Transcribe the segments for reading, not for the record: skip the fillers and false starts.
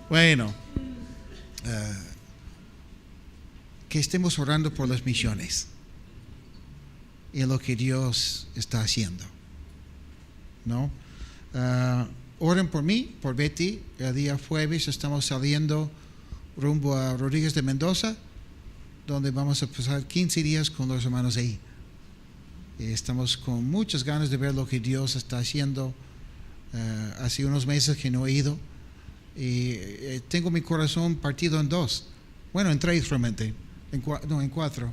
Bueno, que estemos orando por las misiones y lo que Dios está haciendo, ¿no? Oren por mí, por Betty. El día jueves estamos saliendo rumbo a Rodríguez de Mendoza, donde vamos a pasar 15 días con los hermanos ahí. Estamos con muchas ganas de ver lo que Dios está haciendo. Hace unos meses que no he ido y tengo mi corazón partido en dos. Bueno, en tres realmente. En cuatro.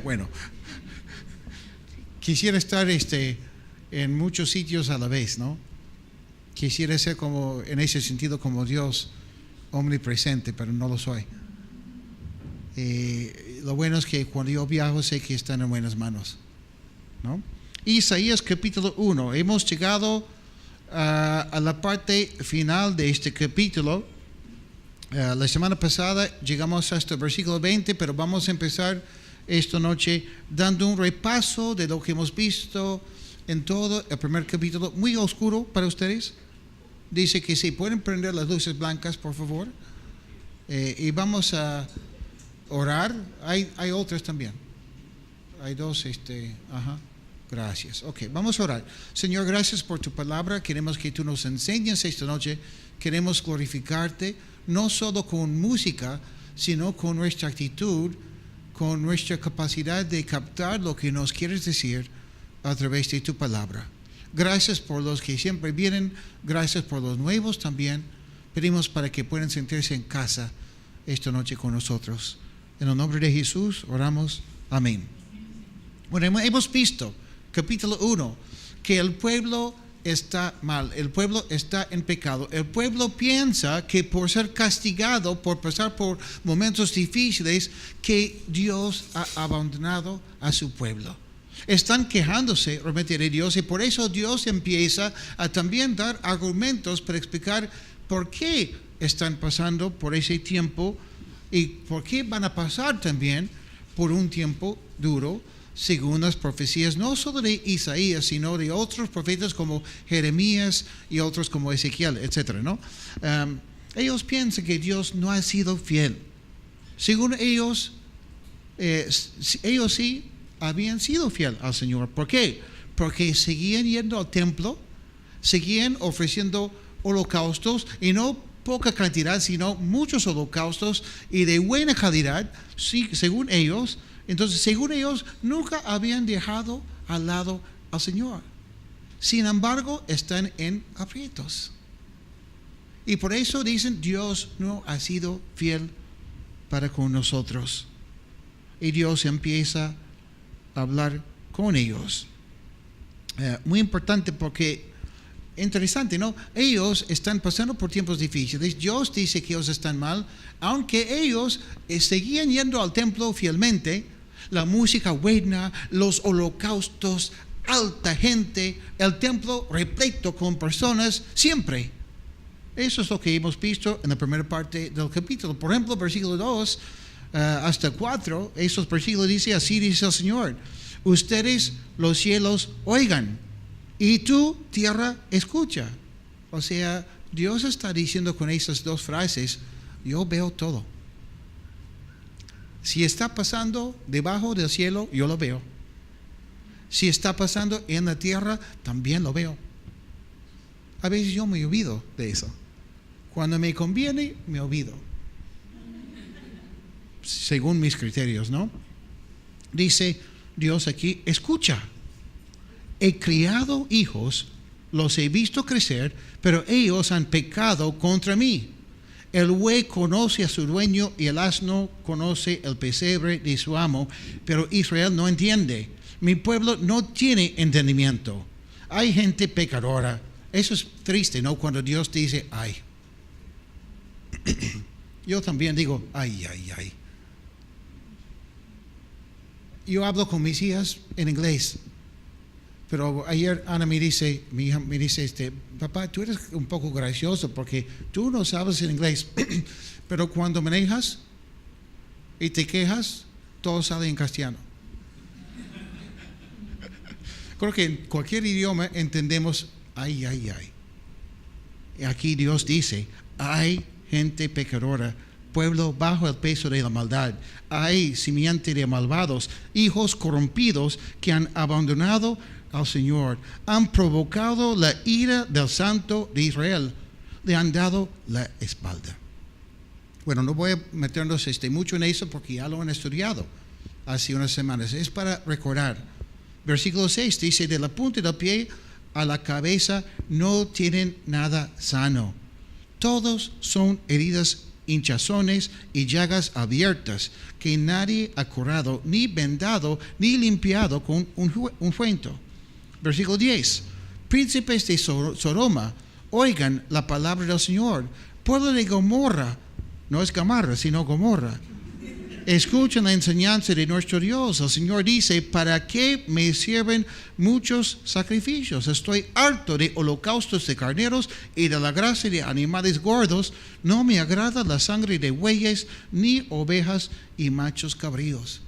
Bueno, quisiera estar en muchos sitios a la vez, ¿no? Quisiera ser como, en ese sentido, como Dios omnipresente, pero no lo soy. Lo bueno es que cuando yo viajo sé que están en buenas manos, ¿no? Isaías capítulo 1. Hemos llegado a la parte final de este capítulo. La semana pasada llegamos hasta el versículo 20, pero vamos a empezar esta noche dando un repaso de lo que hemos visto en todo el primer capítulo. Muy oscuro para ustedes. Dice que si pueden prender las luces blancas, por favor. Y vamos a orar. Hay otras también. Hay dos, gracias. Ok, vamos a orar. Señor, gracias por tu palabra. Queremos que tú nos enseñes esta noche. Queremos glorificarte, no solo con música, sino con nuestra actitud, con nuestra capacidad de captar lo que nos quieres decir a través de tu palabra. Gracias por los que siempre vienen, gracias por los nuevos también. Pedimos para que puedan sentirse en casa esta noche con nosotros. En el nombre de Jesús oramos. Amén. Bueno, hemos visto, capítulo 1, que el pueblo está mal, el pueblo está en pecado. El pueblo piensa que por ser castigado, por pasar por momentos difíciles, que Dios ha abandonado a su pueblo. Están quejándose realmente de Dios y por eso Dios empieza a también dar argumentos para explicar por qué están pasando por ese tiempo y por qué van a pasar también por un tiempo duro, según las profecías no solo de Isaías, sino de otros profetas como Jeremías y otros como Ezequiel, etc., ¿no? Ellos piensan que Dios no ha sido fiel. Según ellos, ellos sí habían sido fiel al Señor. ¿Por qué? Porque seguían yendo al templo, seguían ofreciendo holocaustos, y no poca cantidad, sino muchos holocaustos y de buena calidad, sí, según ellos. Entonces, según ellos, nunca habían dejado al lado al Señor. Sin embargo, están en aprietos. Y por eso dicen, Dios no ha sido fiel para con nosotros. Y Dios empieza a hablar con ellos. Muy importante porque, interesante, ¿no? Ellos están pasando por tiempos difíciles. Dios dice que ellos están mal, aunque ellos seguían yendo al templo fielmente. La música buena, los holocaustos, alta gente, el templo repleto con personas, siempre. Eso es lo que hemos visto en la primera parte del capítulo. Por ejemplo, versículo 2 hasta 4, esos versículos dice, así dice el Señor: ustedes, los cielos, oigan, y tú, tierra, escucha. O sea, Dios está diciendo con esas dos frases, yo veo todo. Si está pasando debajo del cielo, yo lo veo. Si está pasando en la tierra, también lo veo. A veces yo me olvido de eso. Cuando me conviene, me olvido. Según mis criterios, ¿no? Dice Dios aquí, escucha. He criado hijos, los he visto crecer, pero ellos han pecado contra mí. El buey conoce a su dueño y el asno conoce el pesebre de su amo, pero Israel no entiende. Mi pueblo no tiene entendimiento. Hay gente pecadora. Eso es triste, ¿no? Cuando Dios dice, ay. Yo también digo, ay, ay, ay. Yo hablo con mis hijas en inglés. Pero ayer Ana mi hija me dice, papá, tú eres un poco gracioso porque tú no sabes en inglés, pero cuando manejas y te quejas, todo sale en castellano. Creo que en cualquier idioma entendemos, ay, ay, ay. Y aquí Dios dice, Hay gente pecadora, pueblo bajo el peso de la maldad. Hay simiente de malvados, hijos corrompidos que han abandonado al Señor, han provocado la ira del Santo de Israel, le han dado la espalda. Bueno, no voy a meternos mucho en eso porque ya lo han estudiado hace unas semanas. Es para recordar. Versículo 6 dice, de la punta del pie a la cabeza no tienen nada sano. Todos son heridas, hinchazones y llagas abiertas, que nadie ha curado, ni vendado, ni limpiado con un ungüento. Versículo 10. Príncipes de Sodoma, oigan la palabra del Señor. Pueblo de Gomorra, no es Gamarra, sino Gomorra. Escuchen la enseñanza de nuestro Dios. El Señor dice, ¿para qué me sirven muchos sacrificios? Estoy harto de holocaustos de carneros y de la grasa de animales gordos. No me agrada la sangre de bueyes, ni ovejas y machos cabríos.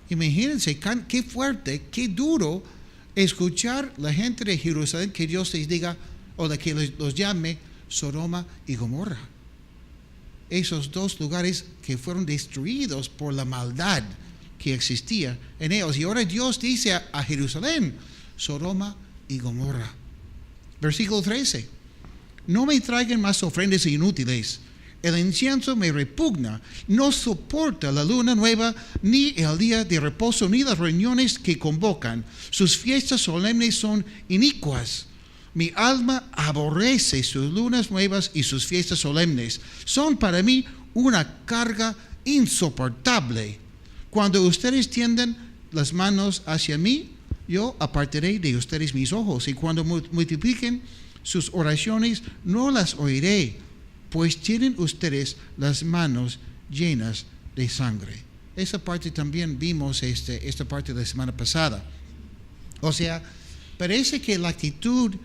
Imagínense qué fuerte, qué duro escuchar la gente de Jerusalén que Dios les diga, o de que los llame Sodoma y Gomorra. Esos dos lugares que fueron destruidos por la maldad que existía en ellos. Y ahora Dios dice a Jerusalén, Sodoma y Gomorra. Versículo 13. No me traigan más ofrendas inútiles. El incienso me repugna. No soporta la luna nueva, ni el día de reposo, ni las reuniones que convocan. Sus fiestas solemnes son inicuas. Mi alma aborrece sus lunas nuevas y sus fiestas solemnes. Son para mí una carga insoportable. Cuando ustedes tienden las manos hacia mí, yo apartaré de ustedes mis ojos. Y cuando multipliquen sus oraciones, no las oiré, pues tienen ustedes las manos llenas de sangre. Esa parte también vimos esta parte de la semana pasada. O sea, parece que la actitud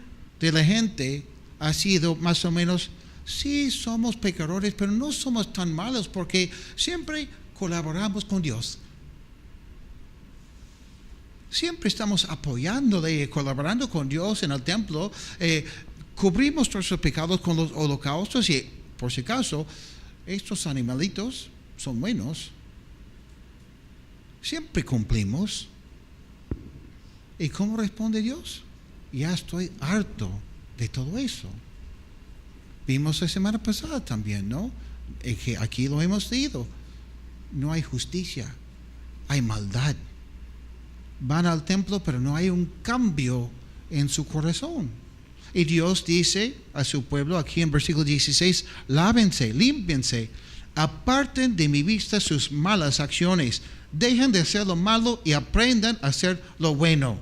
de la gente ha sido más o menos, sí somos pecadores, pero no somos tan malos porque siempre colaboramos con Dios. Siempre estamos apoyándole, colaborando con Dios en el templo, cubrimos nuestros pecados con los holocaustos y, por si acaso, estos animalitos son buenos. Siempre cumplimos. ¿Y cómo responde Dios? Ya estoy harto de todo eso. Vimos la semana pasada también, ¿no? Que aquí lo hemos leído. No hay justicia, hay maldad. Van al templo, pero no hay un cambio en su corazón. Y Dios dice a su pueblo aquí en versículo 16, lávense, límpiense, aparten de mi vista sus malas acciones, dejen de hacer lo malo y aprendan a hacer lo bueno.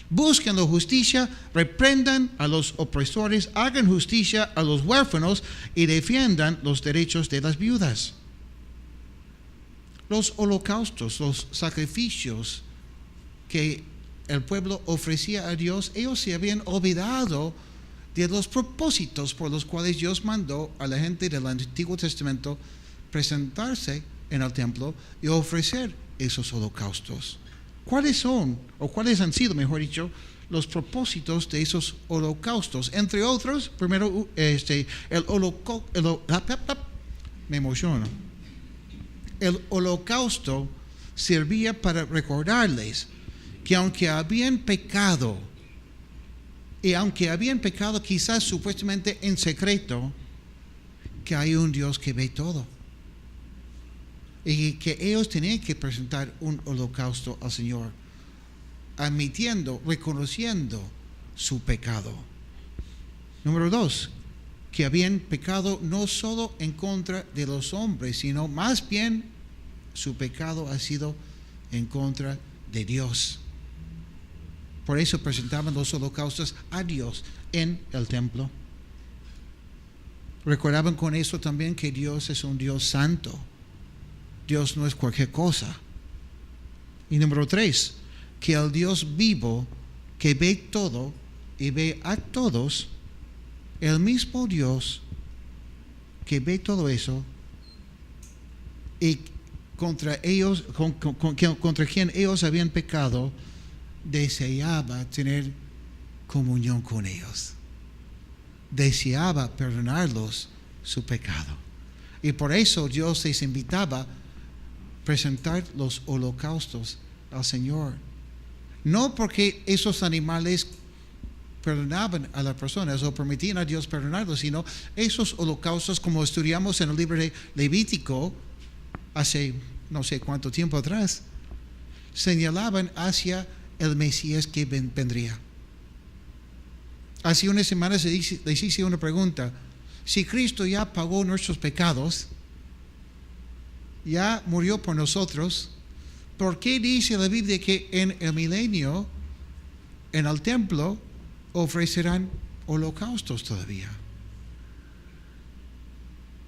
Busquen la justicia, reprendan a los opresores, hagan justicia a los huérfanos y defiendan los derechos de las viudas. Los holocaustos, los sacrificios que el pueblo ofrecía a Dios, ellos se habían olvidado de los propósitos por los cuales Dios mandó a la gente del Antiguo Testamento presentarse en el templo y ofrecer esos holocaustos. ¿Cuáles son, o cuáles han sido, mejor dicho, los propósitos de esos holocaustos? Entre otros, primero, me emociono. El holocausto servía para recordarles que aunque habían pecado, y aunque habían pecado quizás supuestamente en secreto, que hay un Dios que ve todo. Y que ellos tenían que presentar un holocausto al Señor, admitiendo, reconociendo su pecado. Número 2, que habían pecado no solo en contra de los hombres, sino más bien su pecado ha sido en contra de Dios. Por eso presentaban los holocaustos a Dios en el templo. Recordaban con eso también que Dios es un Dios santo. Dios no es cualquier cosa. Y número 3, que el Dios vivo, que ve todo y ve a todos, el mismo Dios que ve todo eso y contra ellos, contra quien ellos habían pecado, deseaba tener comunión con ellos. Deseaba perdonarlos su pecado. Y por eso Dios les invitaba a presentar los holocaustos al Señor. No porque esos animales perdonaban a las personas o permitían a Dios perdonarlos, sino esos holocaustos, como estudiamos en el libro de Levítico hace no sé cuánto tiempo atrás, señalaban hacia el Mesías que vendría. Hace unas semanas les hice una pregunta: si Cristo ya pagó nuestros pecados, ya murió por nosotros, ¿por qué dice la Biblia que en el milenio, en el templo, ofrecerán holocaustos todavía?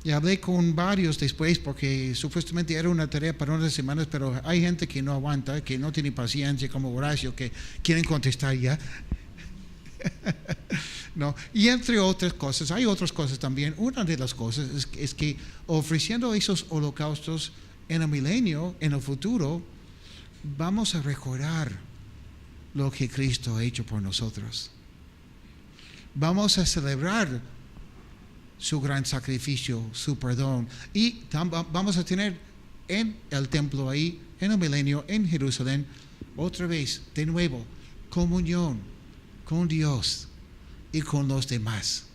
Y hablé con varios después, porque supuestamente era una tarea para unas semanas, pero hay gente que no aguanta, que no tiene paciencia, como Horacio, que quieren contestar ya. No, y entre otras cosas, hay otras cosas también. Una de las cosas es que ofreciendo esos holocaustos en el milenio, en el futuro, vamos a recordar lo que Cristo ha hecho por nosotros. Vamos a celebrar su gran sacrificio, su perdón, y vamos a tener en el templo ahí, en el milenio, en Jerusalén, otra vez, de nuevo, comunión con Dios y con los demás.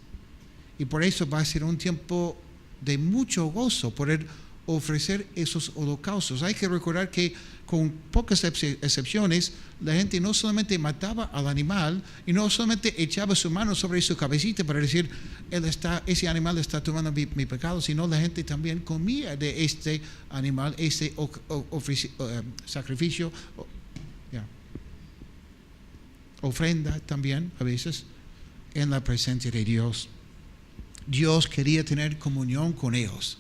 Y por eso va a ser un tiempo de mucho gozo poder ofrecer esos holocaustos. Hay que recordar que con pocas excepciones, la gente no solamente mataba al animal y no solamente echaba su mano sobre su cabecita para decir, ese animal está tomando mi pecado, sino la gente también comía de este animal, este sacrificio, ofrenda también a veces en la presencia de Dios. Dios quería tener comunión con ellos.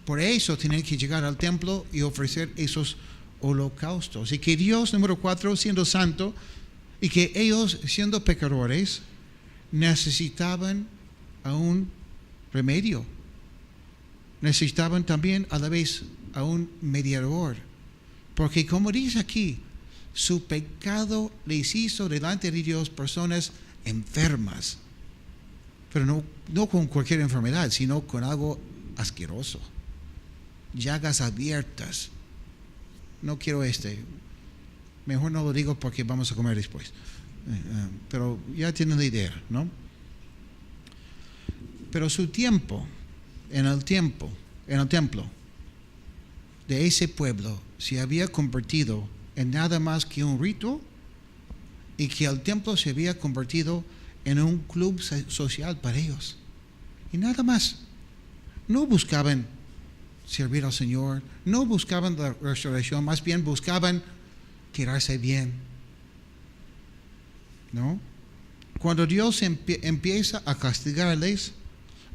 Por eso tenían que llegar al templo y ofrecer esos holocaustos. Y que Dios, número 4, siendo santo, y que ellos, siendo pecadores, necesitaban a un remedio. Necesitaban también a la vez a un mediador. Porque como dice aquí, su pecado les hizo delante de Dios personas enfermas. Pero no con cualquier enfermedad, sino con algo asqueroso. Llagas abiertas. No quiero mejor no lo digo porque vamos a comer después. Pero ya tienen la idea, ¿no? Pero su tiempo en el templo de ese pueblo se había convertido en nada más que un rito, y que el templo se había convertido en un club social para ellos. Y nada más. No buscaban servir al Señor, no buscaban la restauración, más bien buscaban quedarse bien. ¿No? Cuando Dios empieza a castigarles,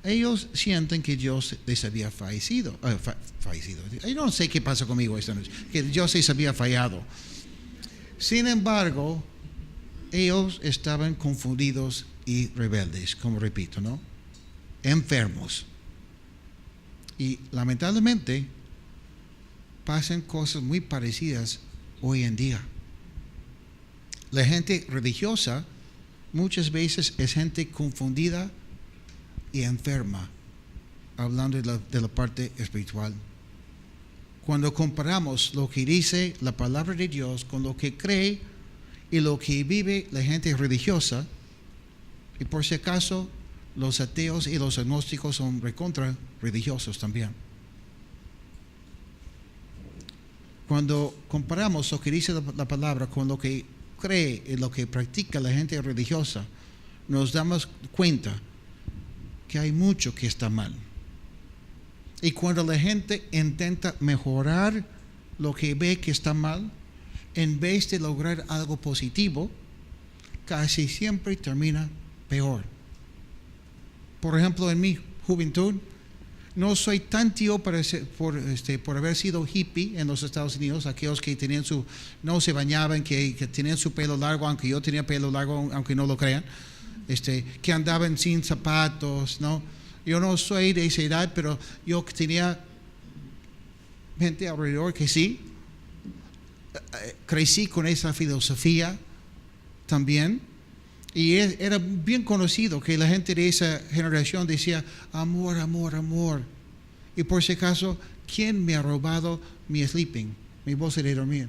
ellos sienten que Dios les había fallecido. Yo no sé qué pasa conmigo esta noche, que Dios les había fallado. Sin embargo, ellos estaban confundidos y rebeldes, como repito, ¿no? Enfermos. Y lamentablemente pasan cosas muy parecidas hoy en día. La gente religiosa muchas veces es gente confundida y enferma, hablando de la parte espiritual. Cuando comparamos lo que dice la palabra de Dios con lo que cree y lo que vive la gente religiosa, y por si acaso los ateos y los agnósticos son recontra religiosos también. Cuando comparamos lo que dice la palabra con lo que cree y lo que practica la gente religiosa, nos damos cuenta que hay mucho que está mal. Y cuando la gente intenta mejorar lo que ve que está mal, en vez de lograr algo positivo, casi siempre termina peor. Por ejemplo, en mi juventud, no soy tan tío por haber sido hippie en los Estados Unidos, aquellos que no se bañaban, que tenían su pelo largo, aunque yo tenía pelo largo, aunque no lo crean, que andaban sin zapatos, ¿no? Yo no soy de esa edad, pero yo tenía gente alrededor que sí. Crecí con esa filosofía también. Y era bien conocido que la gente de esa generación decía, amor, amor, amor. Y por si acaso, ¿quién me ha robado mi sleeping, mi bolsa de dormir?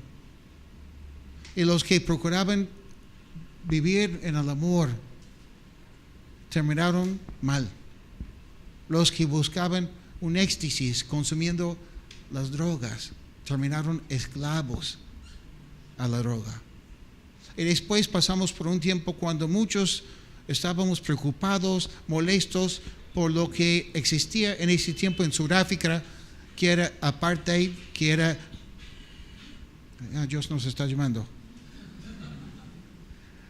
Y los que procuraban vivir en el amor terminaron mal. Los que buscaban un éxtasis consumiendo las drogas terminaron esclavos a la droga. Y después pasamos por un tiempo cuando muchos estábamos preocupados, molestos por lo que existía en ese tiempo en Sudáfrica, que era apartheid, que era... Dios nos está llamando.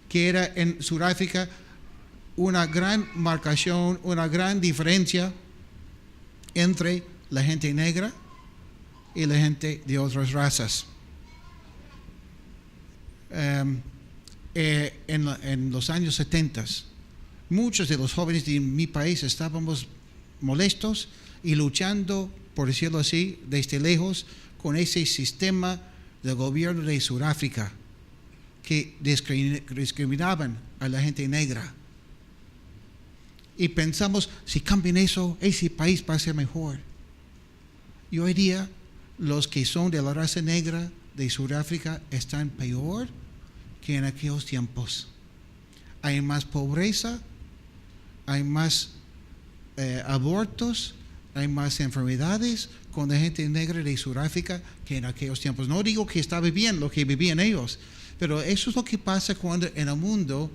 Que era en Sudáfrica una gran marcación, una gran diferencia entre la gente negra y la gente de otras razas. En los años 70, muchos de los jóvenes de mi país estábamos molestos y luchando, por decirlo así, desde lejos, con ese sistema de gobierno de Sudáfrica que discriminaban a la gente negra. Y pensamos, si cambian eso, ese país va a ser mejor. Y hoy día, los que son de la raza negra de Sudáfrica están peor que en aquellos tiempos. Hay más pobreza, hay más abortos, hay más enfermedades con la gente negra de Sudáfrica que en aquellos tiempos. No digo que estaba bien lo que vivían ellos, pero eso es lo que pasa cuando en el mundo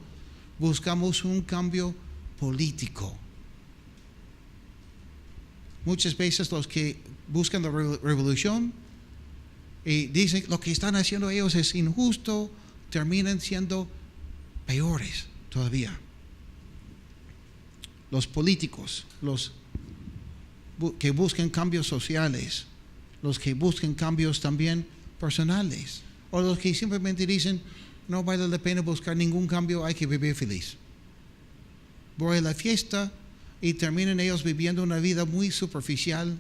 buscamos un cambio político. Muchas veces los que buscan la revolución y dicen lo que están haciendo ellos es injusto, terminan siendo peores todavía. Los políticos, los que buscan cambios sociales, los que buscan cambios también personales, o los que simplemente dicen no vale la pena buscar ningún cambio, hay que vivir feliz. Voy a la fiesta y terminan ellos viviendo una vida muy superficial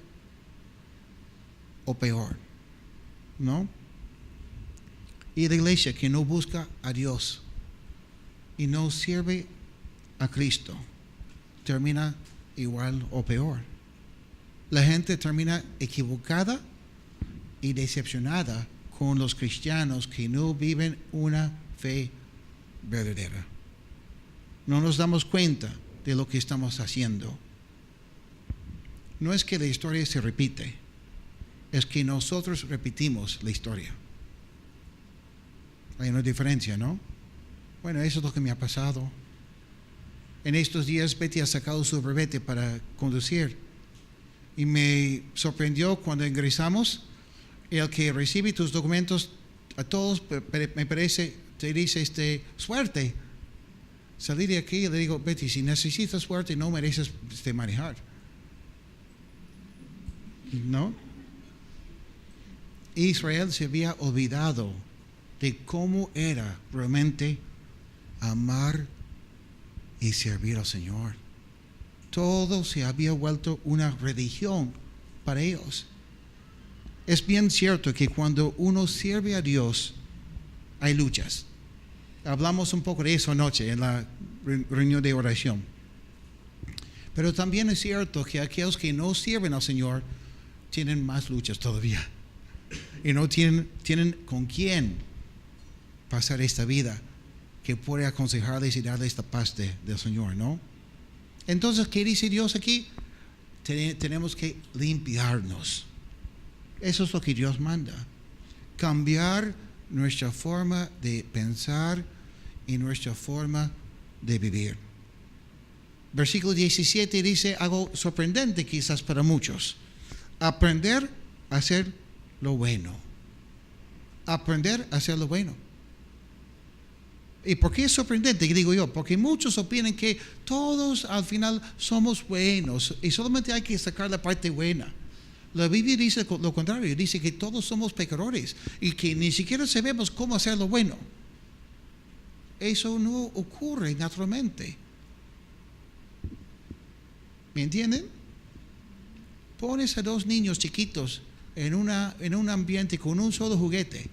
o peor, ¿no? Y la iglesia que no busca a Dios y no sirve a Cristo termina igual o peor. La gente termina equivocada y decepcionada con los cristianos que no viven una fe verdadera. No nos damos cuenta de lo que estamos haciendo. No es que la historia se repite, es que nosotros repetimos la historia. Hay una diferencia, ¿no? Bueno, eso es lo que me ha pasado. En estos días Betty ha sacado su brevete para conducir y me sorprendió cuando ingresamos. El que recibe tus documentos a todos, me parece, te dice suerte. Salí de aquí y le digo, Betty, si necesitas suerte no mereces manejar, ¿no? Israel se había olvidado de cómo era realmente amar y servir al Señor. Todo se había vuelto una religión para ellos. Es bien cierto que cuando uno sirve a Dios hay luchas. Hablamos un poco de eso anoche en la reunión de oración. Pero también es cierto que aquellos que no sirven al Señor tienen más luchas todavía. Y no tienen con quién pasar esta vida que puede aconsejarles y darles la paz del Señor, ¿no? Entonces, ¿qué dice Dios aquí? Tenemos que limpiarnos. Eso es lo que Dios manda. Cambiar nuestra forma de pensar y nuestra forma de vivir. Versículo 17 dice algo sorprendente quizás para muchos. Aprender a hacer lo bueno. Aprender a hacer lo bueno. ¿Y por qué es sorprendente? Digo yo, porque muchos opinan que todos al final somos buenos y solamente hay que sacar la parte buena. La Biblia dice lo contrario, dice que todos somos pecadores y que ni siquiera sabemos cómo hacer lo bueno. Eso no ocurre naturalmente. ¿Me entienden? Pones a dos niños chiquitos en un ambiente con un solo juguete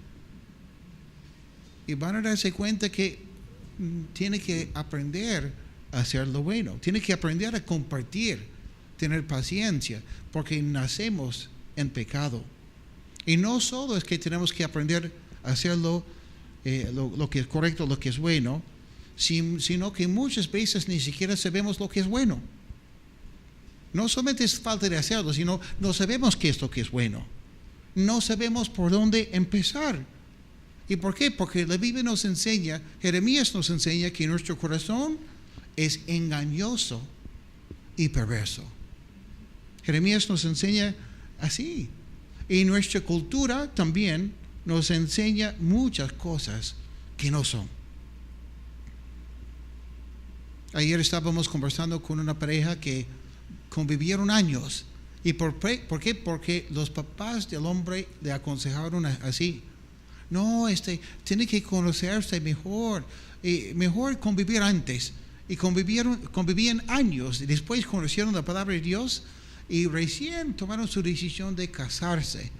y van a darse cuenta que tiene que aprender a hacer lo bueno, tiene que aprender a compartir, tener paciencia, porque nacemos en pecado. Y no solo es que tenemos que aprender a hacer lo que es correcto, lo que es bueno, sino que muchas veces ni siquiera sabemos lo que es bueno. No solamente es falta de hacerlo, sino no sabemos qué es lo que es bueno. No sabemos por dónde empezar. ¿Y por qué? Porque la Biblia nos enseña, Jeremías nos enseña que nuestro corazón es engañoso y perverso. Jeremías nos enseña así. Y nuestra cultura también nos enseña muchas cosas que no son. Ayer estábamos conversando con una pareja que convivieron años. ¿Y por qué? Porque los papás del hombre le aconsejaron así. No, tiene que conocerse mejor. Mejor convivir antes. Y convivían años. Y después conocieron la palabra de Dios. Y recién tomaron su decisión de casarse,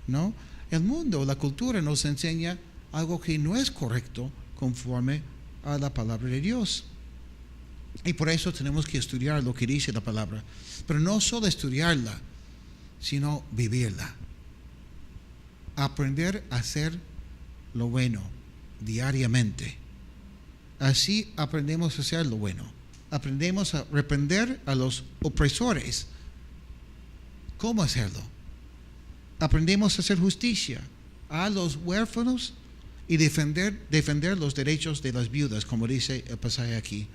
¿no? El mundo, la cultura nos enseña algo que no es correcto conforme a la palabra de Dios. Y por eso tenemos que estudiar lo que dice la palabra. Pero no solo estudiarla, sino vivirla. Aprender a hacer lo bueno diariamente. Así aprendemos a hacer lo bueno. Aprendemos a reprender a los opresores. ¿Cómo hacerlo? Aprendemos a hacer justicia a los huérfanos y defender los derechos de las viudas, como dice el pasaje aquí.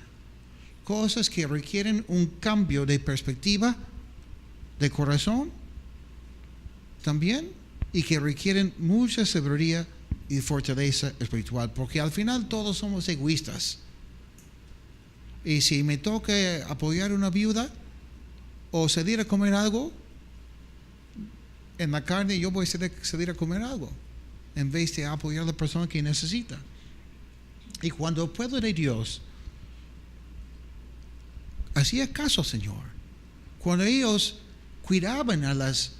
Cosas que requieren un cambio de perspectiva, de corazón, también, y que requieren mucha sabiduría y fortaleza espiritual, porque al final todos somos egoístas. Y si me toca apoyar a una viuda o salir a comer algo, en la carne yo voy a salir a comer algo en vez de apoyar a la persona que necesita. Y cuando el pueblo de Dios hacía caso al Señor, cuando ellos cuidaban a las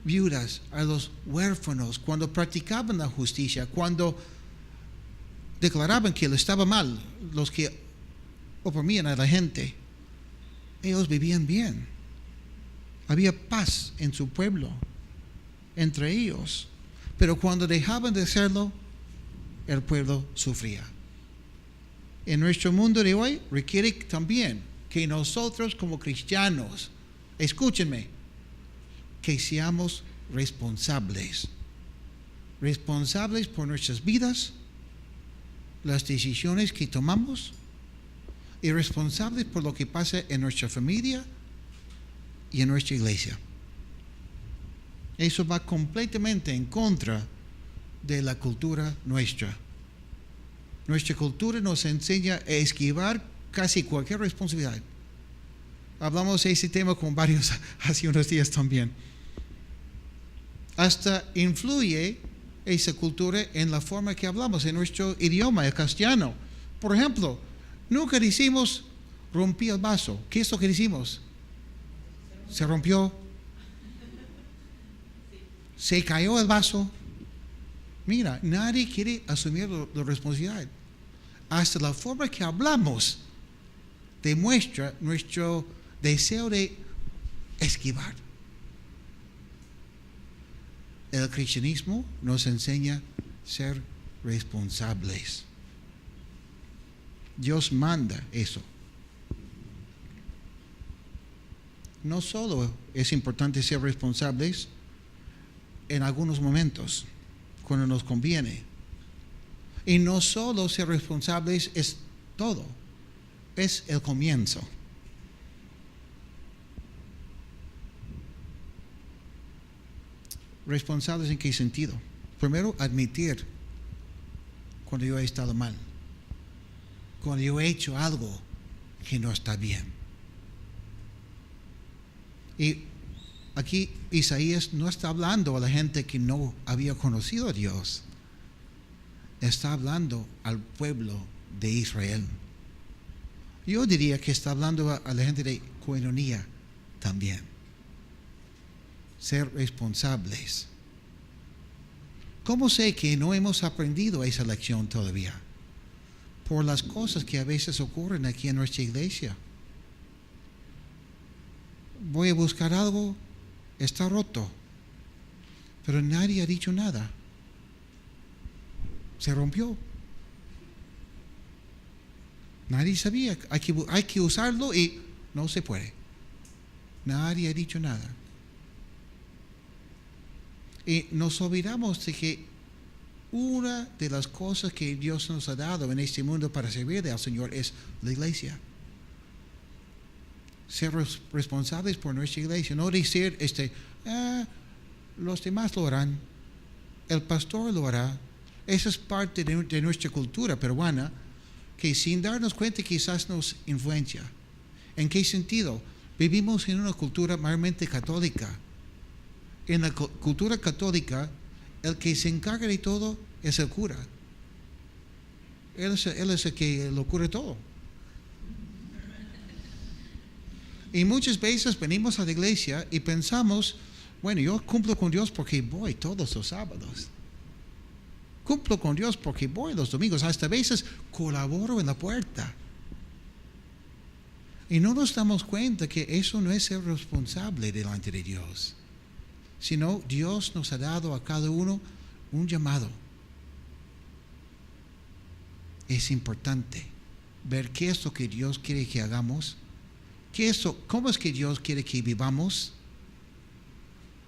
viudas, a los huérfanos, cuando practicaban la justicia, cuando declaraban que estaba mal los que oprimían a la gente, ellos vivían bien. Había paz en su pueblo, entre ellos. Pero cuando dejaban de hacerlo, el pueblo sufría. En nuestro mundo de hoy requiere también que nosotros como cristianos, escúchenme, que seamos responsables. Responsables por nuestras vidas, las decisiones que tomamos, y responsables por lo que pasa en nuestra familia y en nuestra iglesia. Eso va completamente en contra de la cultura nuestra. Nuestra cultura nos enseña a esquivar casi cualquier responsabilidad. Hablamos de ese tema con varios hace unos días también. Hasta influye esa cultura en la forma que hablamos, en nuestro idioma, el castellano. Por ejemplo, nunca decimos rompí el vaso. ¿Qué es lo que decimos? Se rompió, se cayó el vaso. Mira, nadie quiere asumir la responsabilidad. Hasta la forma que hablamos demuestra nuestro deseo de esquivar. El cristianismo nos enseña a ser responsables. Dios manda eso. No solo es importante ser responsables en algunos momentos, cuando nos conviene. Y no solo ser responsables es todo, es el comienzo. ¿Responsables en qué sentido? Primero, admitir cuando yo he estado mal, cuando yo he hecho algo que no está bien. Y aquí Isaías no está hablando a la gente que no había conocido a Dios. Está hablando al pueblo de Israel. Yo diría que está hablando a la gente de Coinonía también. Ser responsables. ¿Cómo sé que no hemos aprendido esa lección todavía? por las cosas que a veces ocurren aquí en nuestra iglesia. Voy a buscar algo, está roto, pero nadie ha dicho nada. Se rompió. Nadie sabía. Hay que usarlo y no se puede. Nadie ha dicho nada. Y nos olvidamos de que una de las cosas que Dios nos ha dado en este mundo para servirle al Señor es la iglesia. Ser responsables por nuestra iglesia. No decir, los demás lo harán, el pastor lo hará. Esa es parte de nuestra cultura peruana que sin darnos cuenta quizás nos influencia. ¿En qué sentido? Vivimos en una cultura mayormente católica. En la cultura católica, el que se encarga de todo es el cura. Él es el que lo cura todo. Y muchas veces venimos a la iglesia y pensamos, bueno, yo cumplo con Dios porque voy todos los sábados. Cumplo con Dios porque voy los domingos. Hasta a veces colaboro en la puerta. Y no nos damos cuenta que eso no es ser responsable delante de Dios, sino Dios nos ha dado a cada uno un llamado. Es importante ver qué es lo que Dios quiere que hagamos, cómo es que Dios quiere que vivamos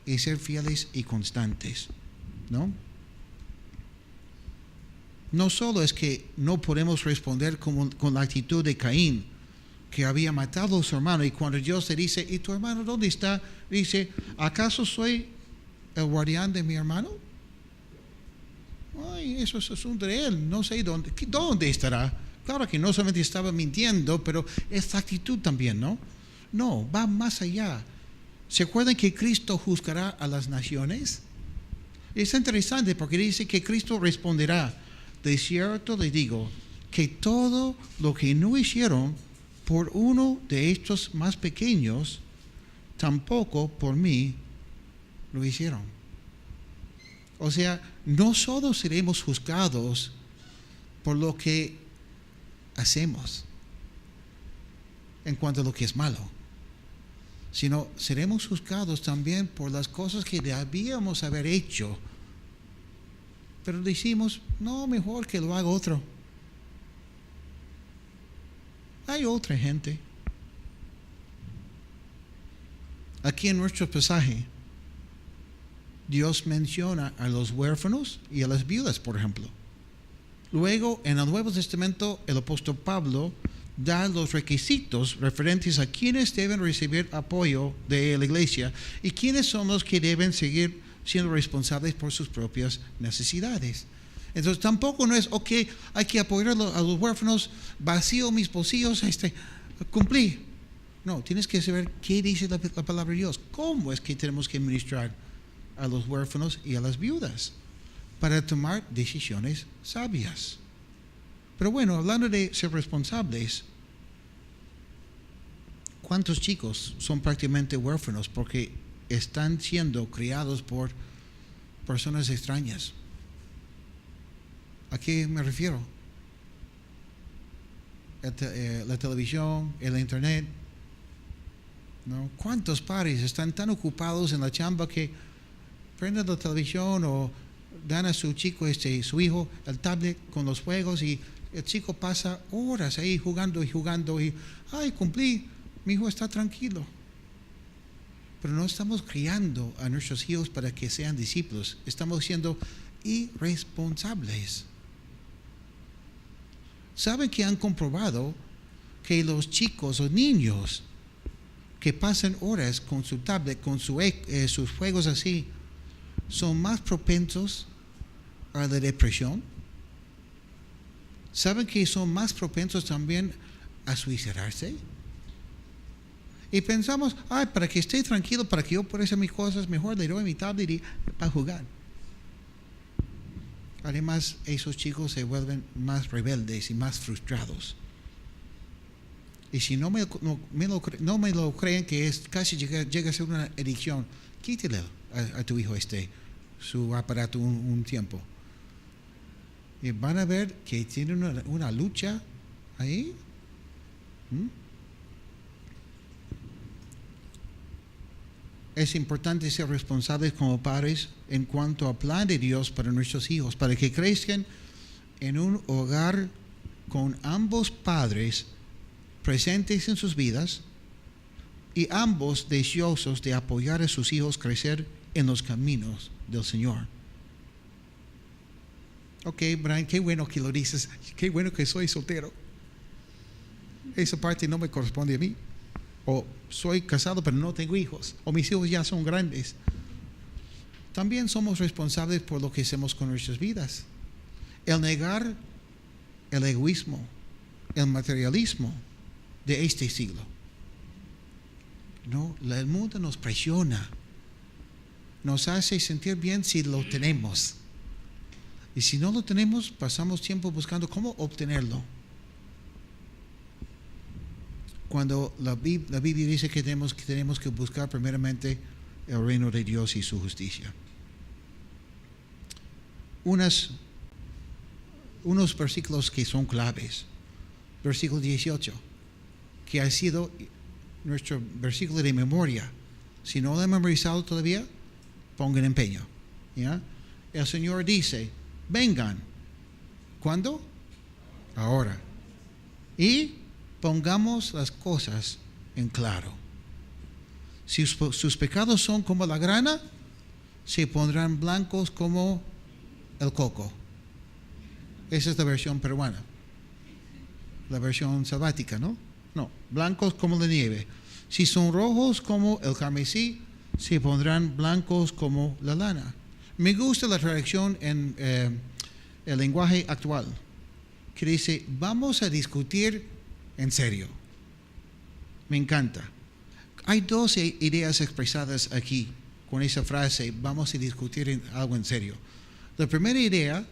y ser fieles y constantes, ¿no? No solo es que no podemos responder con la actitud de Caín, que había matado a su hermano, y cuando Dios le dice, ¿y tu hermano dónde está? Dice, ¿acaso soy el guardián de mi hermano? Ay, eso es asunto de él, no sé dónde estará. Claro que no solamente estaba mintiendo, pero esta actitud también, ¿no? No, va más allá. ¿Se acuerdan que Cristo juzgará a las naciones? Es interesante porque dice que Cristo responderá, de cierto les digo, que todo lo que no hicieron por uno de estos más pequeños, tampoco por mí lo hicieron. O sea, no solo seremos juzgados por lo que hacemos en cuanto a lo que es malo, sino seremos juzgados también por las cosas que debíamos haber hecho, pero decimos, no, mejor que lo haga otro. Hay otra gente. Aquí en nuestro pasaje, Dios menciona a los huérfanos y a las viudas, por ejemplo. Luego, en el Nuevo Testamento, el apóstol Pablo da los requisitos referentes a quienes deben recibir apoyo de la iglesia y quiénes son los que deben seguir siendo responsables por sus propias necesidades. Entonces tampoco no es, ok, hay que apoyar a los huérfanos, vacío mis bolsillos, cumplí. No, tienes que saber qué dice la palabra de Dios. ¿Cómo es que tenemos que ministrar a los huérfanos y a las viudas para tomar decisiones sabias? Pero bueno, hablando de ser responsables, ¿cuántos chicos son prácticamente huérfanos porque están siendo criados por personas extrañas? ¿A qué me refiero? La televisión, el internet, ¿no? ¿Cuántos padres están tan ocupados en la chamba que prenden la televisión o dan a su chico, su hijo, el tablet con los juegos y el chico pasa horas ahí jugando y, ay, cumplí, mi hijo está tranquilo. Pero no estamos criando a nuestros hijos para que sean discípulos, estamos siendo irresponsables. ¿Saben que han comprobado que los chicos o niños que pasan horas con su tablet, con sus juegos así, son más propensos a la depresión? ¿Saben que son más propensos también a suicidarse? Y pensamos, ay, para que esté tranquilo, para que yo pueda hacer mis cosas, mejor le doy mi tablet y para jugar. Además, esos chicos se vuelven más rebeldes y más frustrados. Y si no me lo creen, que casi llega a ser una adicción, quítale a tu hijo su aparato un tiempo. y van a ver que tienen una lucha ahí. Es importante ser responsables como padres en cuanto al plan de Dios para nuestros hijos, para que crezcan en un hogar con ambos padres presentes en sus vidas y ambos deseosos de apoyar a sus hijos crecer en los caminos del Señor. Ok, Brian, qué bueno que lo dices. Qué bueno que soy soltero. Esa parte no me corresponde a mí. O soy casado pero no tengo hijos. O mis hijos ya son grandes. También somos responsables por lo que hacemos con nuestras vidas. El negar el egoísmo, el materialismo de este siglo. No, el mundo nos presiona. Nos hace sentir bien si lo tenemos. Y si no lo tenemos, pasamos tiempo buscando cómo obtenerlo. Cuando la Biblia dice que tenemos que buscar primeramente el reino de Dios y su justicia. Unos versículos que son claves. Versículo 18, que ha sido nuestro versículo de memoria. Si no lo han memorizado todavía, pongan empeño. ¿Ya? El Señor dice, vengan. ¿Cuándo? Ahora. Y pongamos las cosas en claro. Si sus pecados son como la grana, se pondrán blancos como el coco. Esa es la versión peruana. La versión sabática, ¿no? No, blancos como la nieve. Si son rojos como el carmesí, se pondrán blancos como la lana. Me gusta la traducción en el lenguaje actual, que dice, vamos a discutir en serio. Me encanta. Hay dos ideas expresadas aquí con esa frase, vamos a discutir algo en serio. La primera idea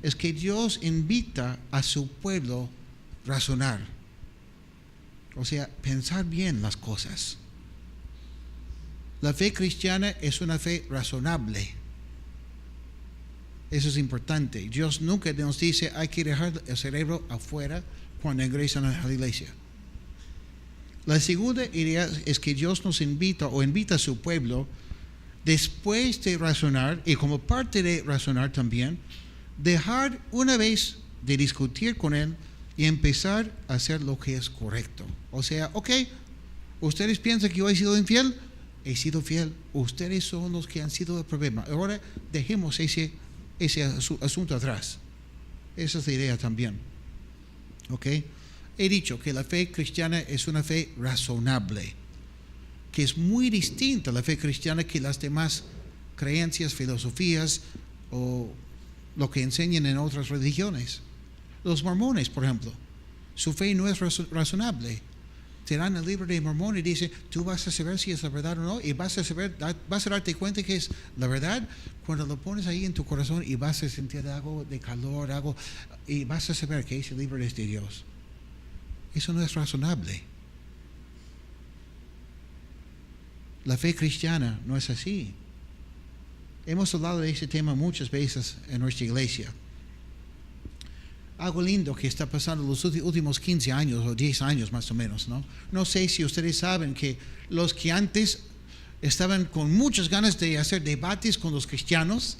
es que Dios invita a su pueblo a razonar. O sea, pensar bien las cosas. La fe cristiana es una fe razonable. Eso es importante. Dios nunca nos dice hay que dejar el cerebro afuera cuando ingresan a la iglesia. La segunda idea es que Dios nos invita a su pueblo después de razonar y como parte de razonar también, dejar una vez de discutir con Él y empezar a hacer lo que es correcto. O sea, ok, ustedes piensan que yo he sido infiel, he sido fiel. Ustedes son los que han sido el problema. Ahora dejemos ese asunto atrás. Esa es la idea también. Ok. He dicho que la fe cristiana es una fe razonable, que es muy distinta a la fe cristiana que las demás creencias, filosofías o lo que enseñan en otras religiones. Los mormones, por ejemplo, su fe no es razonable. Te dan el libro de Mormón y dice, tú vas a saber si es la verdad o no, y vas a darte cuenta que es la verdad cuando lo pones ahí en tu corazón y vas a sentir algo de calor, y vas a saber que ese libro es de Dios. Eso no es razonable. La fe cristiana no es así. Hemos hablado de ese tema muchas veces en nuestra iglesia. Algo lindo que está pasando los últimos 15 años o 10 años más o menos, ¿no? No sé si ustedes saben que los que antes estaban con muchas ganas de hacer debates con los cristianos,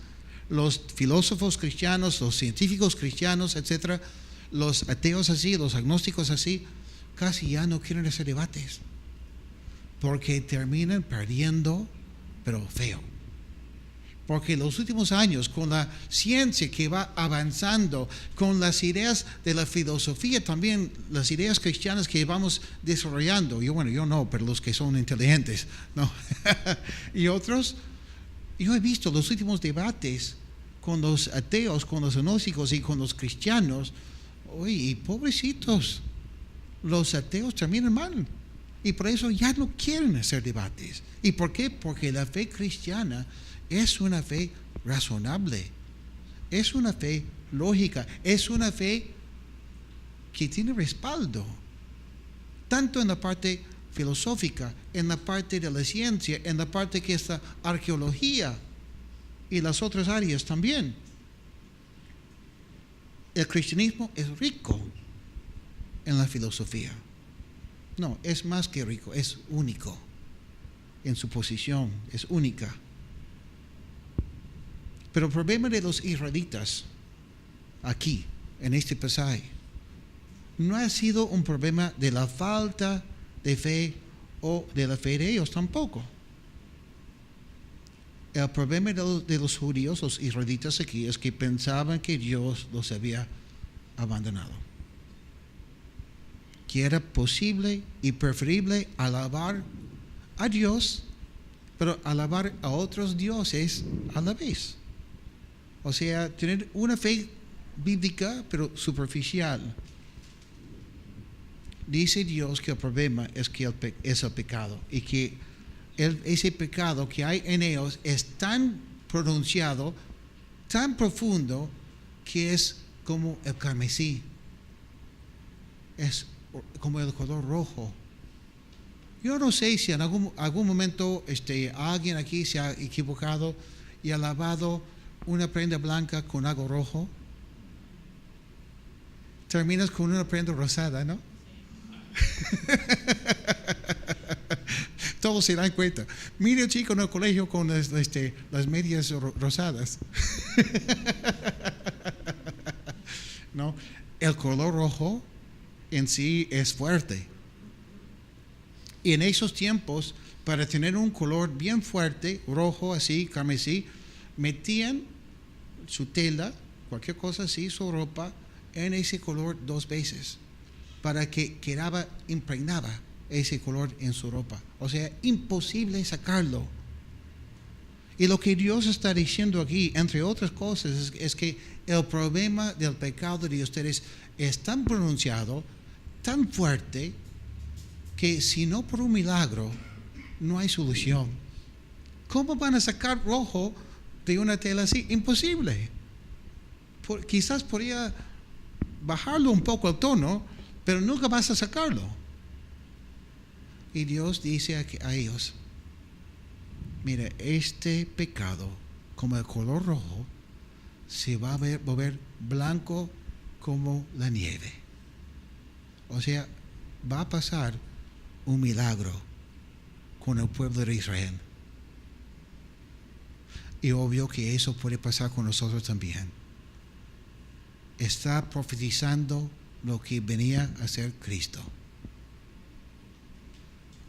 los filósofos cristianos, los científicos cristianos, etcétera, los ateos así, los agnósticos así, casi ya no quieren hacer debates porque terminan perdiendo, pero feo. Porque los últimos años, con la ciencia que va avanzando, con las ideas de la filosofía también, las ideas cristianas que vamos desarrollando, yo no, pero los que son inteligentes, ¿no? Y otros, yo he visto los últimos debates con los ateos, con los agnósticos y con los cristianos. Oye, y pobrecitos, los ateos terminan mal. Y por eso ya no quieren hacer debates. ¿Y por qué? Porque la fe cristiana es una fe razonable, es una fe lógica, es una fe que tiene respaldo, tanto en la parte filosófica, en la parte de la ciencia, en la parte que es la arqueología y las otras áreas también. el cristianismo es rico en la filosofía. No, es más que rico, es único en su posición, es única. Pero el problema de los israelitas aquí, en este pasaje, no ha sido un problema de la falta de fe o de la fe de ellos tampoco. El problema de los judíos, los israelitas aquí, es que pensaban que Dios los había abandonado. Que era posible y preferible alabar a Dios, pero alabar a otros dioses a la vez. O sea, tener una fe bíblica, pero superficial. Dice Dios que el problema es que es el pecado y que ese pecado que hay en ellos es tan pronunciado, tan profundo, que es como el carmesí, es como el color rojo. Yo no sé si en algún momento alguien aquí se ha equivocado y ha lavado una prenda blanca con algo rojo. Terminas con una prenda rosada, ¿no? Todos se dan cuenta. Mire el chico en el colegio con las medias rosadas. ¿No? El color rojo en sí es fuerte. Y en esos tiempos, para tener un color bien fuerte, rojo así, carmesí, metían su tela, cualquier cosa así, su ropa, en ese color 2 veces, para que impregnaba ese color en su ropa. O sea, imposible sacarlo. Y lo que Dios está diciendo aquí, entre otras cosas, es que el problema del pecado de ustedes es tan pronunciado, tan fuerte, que si no por un milagro, no hay solución. ¿Cómo van a sacar rojo de una tela así? Imposible. Quizás podría bajarlo un poco el tono, pero nunca vas a sacarlo. Y Dios dice a ellos, mira, este pecado, como el color rojo, se va a volver blanco como la nieve. O sea, va a pasar un milagro con el pueblo de Israel. Y obvio que eso puede pasar con nosotros también. Está profetizando lo que venía a ser Cristo.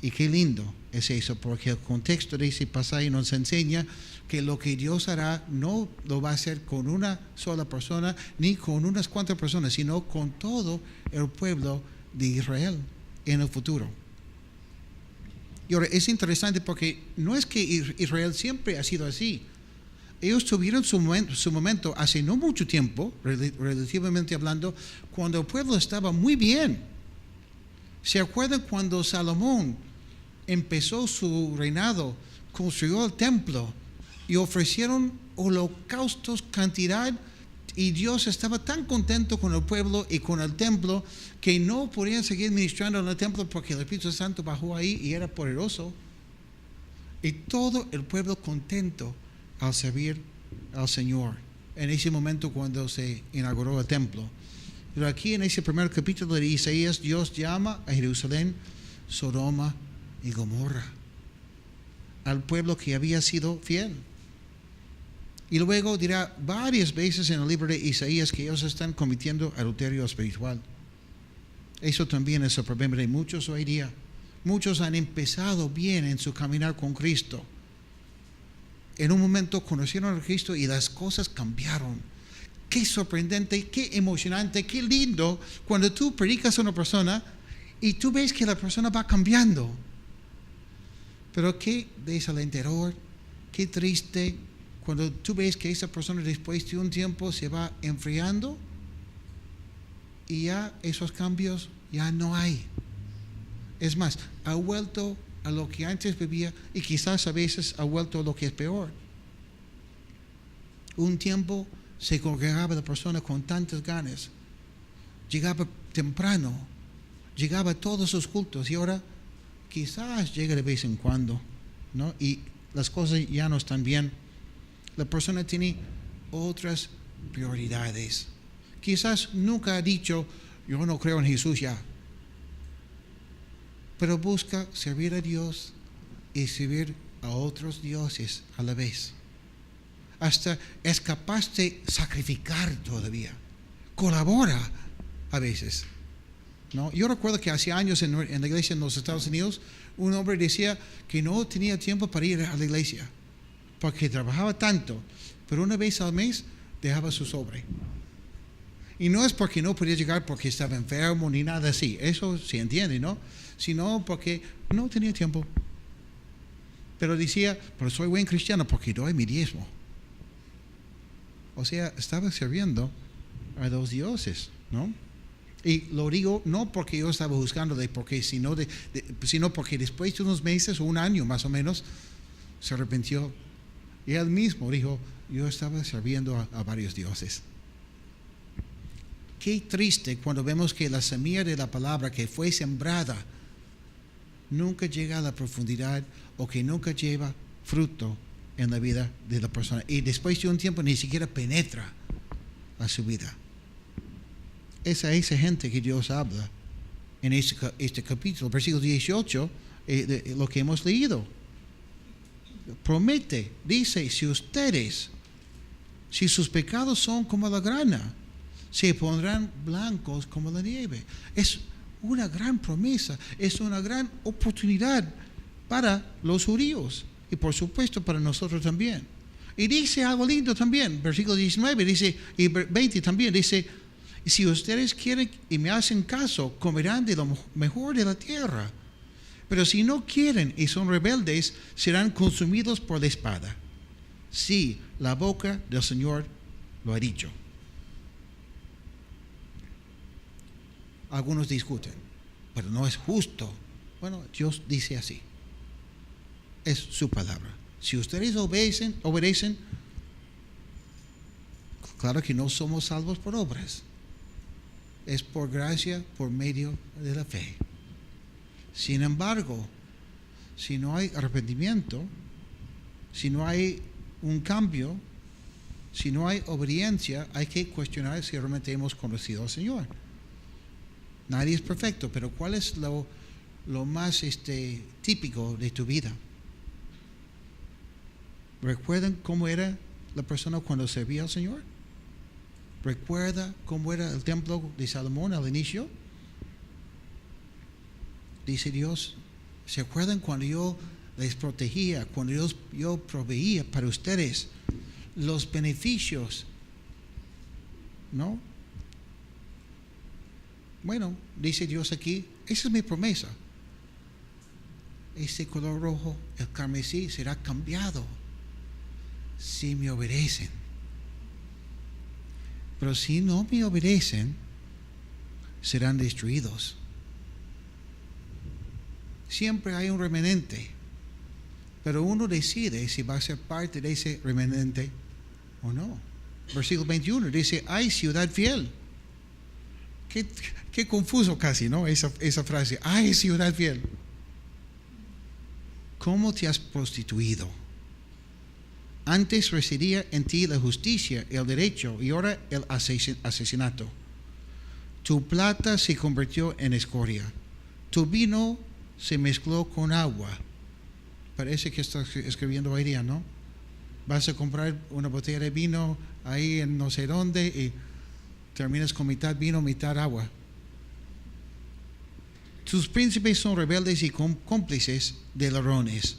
Y qué lindo es eso, porque el contexto de ese pasaje nos enseña que lo que Dios hará no lo va a hacer con una sola persona, ni con unas cuantas personas, sino con todo el pueblo de Israel en el futuro. Y ahora es interesante porque no es que Israel siempre ha sido así. Ellos tuvieron su momento hace no mucho tiempo, relativamente hablando, cuando el pueblo estaba muy bien. ¿Se acuerdan cuando Salomón empezó su reinado, construyó el templo y ofrecieron holocaustos, cantidad, y Dios estaba tan contento con el pueblo y con el templo que no podían seguir ministrando en el templo porque el Espíritu Santo bajó ahí y era poderoso? Y todo el pueblo contento al servir al Señor en ese momento cuando se inauguró el templo. Pero aquí en ese primer capítulo de Isaías, Dios llama a Jerusalén Sodoma y Gomorra, al pueblo que había sido fiel. Y luego dirá varias veces en el libro de Isaías que ellos están cometiendo adulterio espiritual. Eso también es el problema de muchos hoy día. Muchos han empezado bien en su caminar con Cristo. En un momento conocieron a Cristo y las cosas cambiaron. Qué sorprendente, qué emocionante, qué lindo cuando tú predicas a una persona y tú ves que la persona va cambiando. Pero qué desalentador, qué triste cuando tú ves que esa persona después de un tiempo se va enfriando y ya esos cambios ya no hay. Es más, ha vuelto a lo que antes vivía y quizás a veces ha vuelto a lo que es peor. Un tiempo se congregaba la persona con tantas ganas, llegaba temprano, llegaba a todos sus cultos y ahora quizás llega de vez en cuando, ¿no? Y las cosas ya no están bien. La persona tiene otras prioridades. quizás nunca ha dicho, yo no creo en Jesús ya. Pero busca servir a Dios y servir a otros dioses a la vez. Hasta es capaz de sacrificar todavía. Colabora a veces, ¿no? Yo recuerdo que hace años en la iglesia en los Estados Unidos, un hombre decía que no tenía tiempo para ir a la iglesia porque trabajaba tanto, pero una vez al mes dejaba su sobre. Y no es porque no podía llegar porque estaba enfermo ni nada así, eso se entiende, ¿no? Sino porque no tenía tiempo. Pero decía, pero soy buen cristiano porque doy mi diezmo. O sea, estaba sirviendo a los dioses, ¿no? Y lo digo no porque yo estaba buscándole, porque sino porque después de unos meses o un año más o menos se arrepintió. Y él mismo dijo, yo estaba sirviendo a varios dioses. Qué triste cuando vemos que la semilla de la palabra que fue sembrada nunca llega a la profundidad o que nunca lleva fruto en la vida de la persona. Y después de un tiempo ni siquiera penetra a su vida. Es a esa gente que Dios habla en este capítulo, versículo 18, lo que hemos leído. Promete, dice, si sus pecados son como la grana, se pondrán blancos como la nieve. Es una gran promesa, es una gran oportunidad para los judíos y por supuesto para nosotros también. Y dice algo lindo también, versículo 19 dice, y 20 también dice, si ustedes quieren y me hacen caso, comerán de lo mejor de la tierra. Pero si no quieren y son rebeldes, serán consumidos por la espada. Sí, la boca del Señor lo ha dicho. Algunos discuten, pero no es justo. Bueno, Dios dice así. Es su palabra. Si ustedes obedecen, claro que no somos salvos por obras. Es por gracia, por medio de la fe. Sin embargo, si no hay arrepentimiento, si no hay un cambio, si no hay obediencia, hay que cuestionar si realmente hemos conocido al Señor. Nadie es perfecto, pero ¿cuál es lo más típico de tu vida? ¿Recuerdan cómo era la persona cuando servía al Señor? ¿Recuerda cómo era el templo de Salomón al inicio? Dice Dios, ¿se acuerdan cuando yo les protegía, cuando yo proveía para ustedes los beneficios? ¿No? Bueno, dice Dios aquí, esa es mi promesa. Ese color rojo, el carmesí, será cambiado si me obedecen. Pero si no me obedecen, serán destruidos. Siempre hay un remanente, pero uno decide si va a ser parte de ese remanente o no. Versículo 21 dice, ¡ay, ciudad fiel! Qué confuso casi, ¿no? Esa frase, ¡ay, ciudad fiel! ¿Cómo te has prostituido? Antes residía en ti la justicia, el derecho, y ahora el asesinato. Tu plata se convirtió en escoria. Tu vino se mezcló con agua. Parece que estás escribiendo hoy día, ¿no? Vas a comprar una botella de vino ahí en no sé dónde y terminas con mitad vino, mitad agua. Tus príncipes son rebeldes y cómplices de ladrones.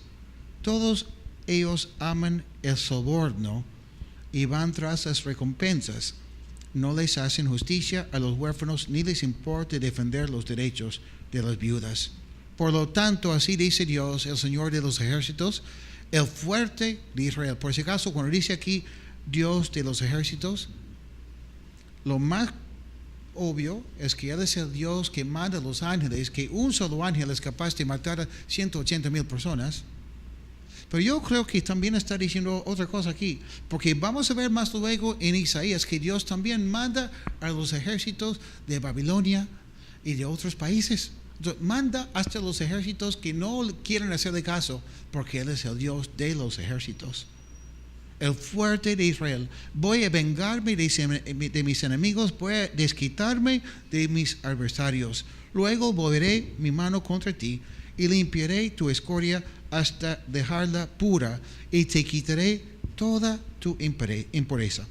Todos ellos aman el soborno y van tras las recompensas. No les hacen justicia a los huérfanos ni les importa defender los derechos de las viudas. Por lo tanto, así dice Dios, el Señor de los ejércitos, el fuerte de Israel. Por si acaso, cuando dice aquí Dios de los ejércitos, lo más obvio es que Él es el Dios que manda a los ángeles, que un solo ángel es capaz de matar a 180,000 personas. Pero yo creo que también está diciendo otra cosa aquí, porque vamos a ver más luego en Isaías que Dios también manda a los ejércitos de Babilonia y de otros países. Entonces, manda hasta los ejércitos que no quieren hacerle caso, porque Él es el Dios de los ejércitos. el fuerte de Israel. Voy a vengarme de mis enemigos, voy a desquitarme de mis adversarios. Luego volveré mi mano contra ti y limpiaré tu escoria hasta dejarla pura y te quitaré toda tu impureza.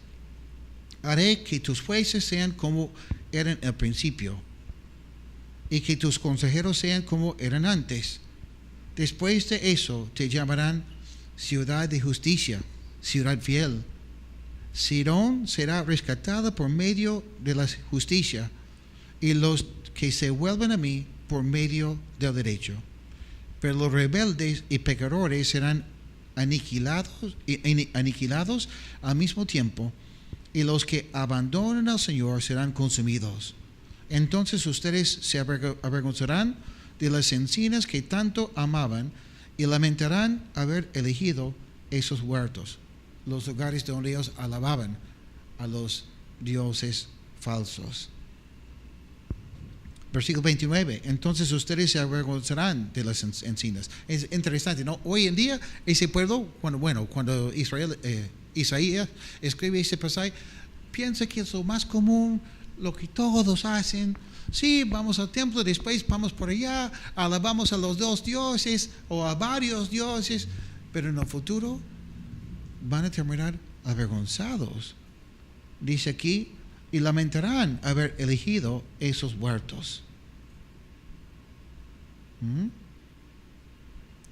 Haré que tus jueces sean como eran al principio y que tus consejeros sean como eran antes. Después de eso te llamarán ciudad de justicia, ciudad fiel. Sidón será rescatada por medio de la justicia y los que se vuelven a mí por medio del derecho. Pero los rebeldes y pecadores serán aniquilados al mismo tiempo, y los que abandonan al Señor serán consumidos. Entonces ustedes se avergonzarán de las encinas que tanto amaban y lamentarán haber elegido esos huertos, los lugares donde ellos alababan a los dioses falsos. Versículo 29. Entonces ustedes se avergonzarán de las encinas. Es interesante, ¿no? Hoy en día ese pueblo, cuando Isaías escribe ese pasaje, piensa que es lo más común, lo que todos hacen. Sí, vamos al templo, después vamos por allá, alabamos a los dos dioses o a varios dioses, pero en el futuro van a terminar avergonzados. Dice aquí, y lamentarán haber elegido esos huertos.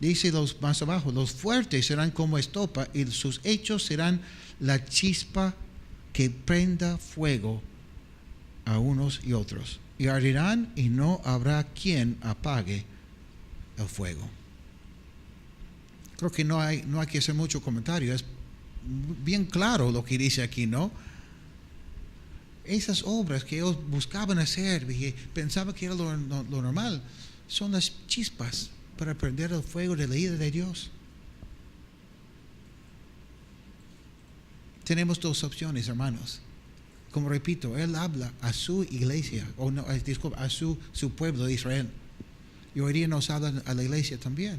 Dice los más abajo, los fuertes serán como estopa y sus hechos serán la chispa que prenda fuego a unos y otros. Y arderán y no habrá quien apague el fuego. Creo que no hay que hacer mucho comentario. Es bien claro lo que dice aquí, ¿no? Esas obras que ellos buscaban hacer, pensaban que era lo normal, son las chispas para prender el fuego de la ira de Dios. Tenemos dos opciones, hermanos. Como repito, Él habla a su iglesia, a su pueblo de Israel. Y hoy día nos habla a la iglesia también.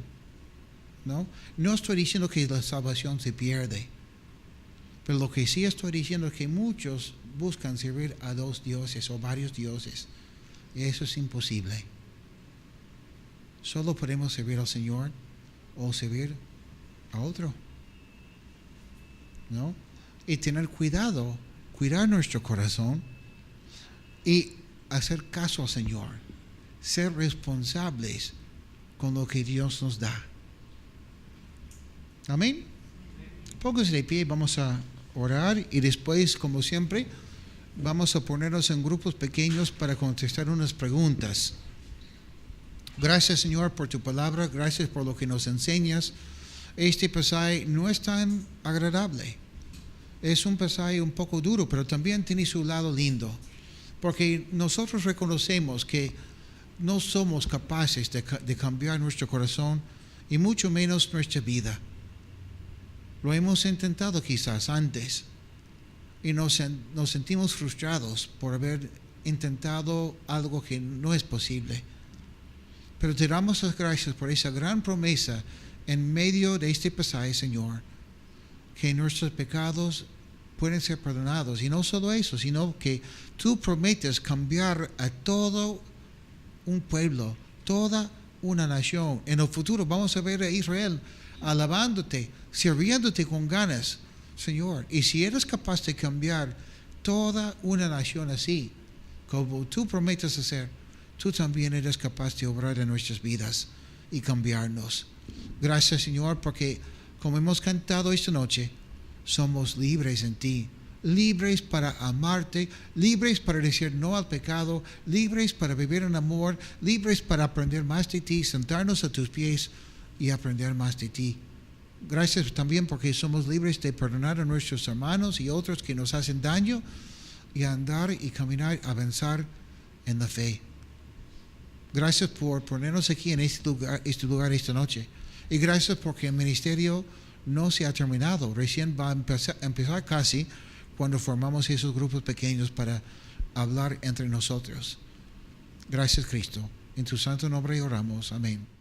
No estoy diciendo que la salvación se pierde. Pero lo que sí estoy diciendo es que muchos buscan servir a dos dioses o varios dioses. Y eso es imposible. Solo podemos servir al Señor o servir a otro. ¿No? Y tener cuidado, cuidar nuestro corazón y hacer caso al Señor. Ser responsables con lo que Dios nos da. Amén. Pónganse de pie, vamos a orar y después, como siempre, vamos a ponernos en grupos pequeños para contestar unas preguntas. Gracias, Señor, por tu palabra. Gracias por lo que nos enseñas. Este pasaje no es tan agradable. Es un pasaje un poco duro, pero también tiene su lado lindo. Porque nosotros reconocemos que no somos capaces de cambiar nuestro corazón y mucho menos nuestra vida. Lo hemos intentado quizás antes y nos sentimos frustrados por haber intentado algo que no es posible. Pero te damos las gracias por esa gran promesa en medio de este pasaje, Señor, que nuestros pecados pueden ser perdonados. Y no solo eso, sino que tú prometes cambiar a todo un pueblo, toda una nación. En el futuro vamos a ver a Israel alabándote, sirviéndote con ganas, Señor. Y si eres capaz de cambiar toda una nación así, como tú prometes hacer, tú también eres capaz de obrar en nuestras vidas y cambiarnos. Gracias, Señor, porque como hemos cantado esta noche, somos libres en ti, libres para amarte, libres para decir no al pecado, libres para vivir en amor, libres para aprender más de ti, sentarnos a tus pies y aprender más de ti. Gracias también porque somos libres de perdonar a nuestros hermanos y otros que nos hacen daño y andar y caminar, avanzar en la fe. Gracias por ponernos aquí en este lugar esta noche. Y gracias porque el ministerio no se ha terminado. Recién va a empezar casi cuando formamos esos grupos pequeños para hablar entre nosotros. Gracias, Cristo. En tu santo nombre oramos. Amén.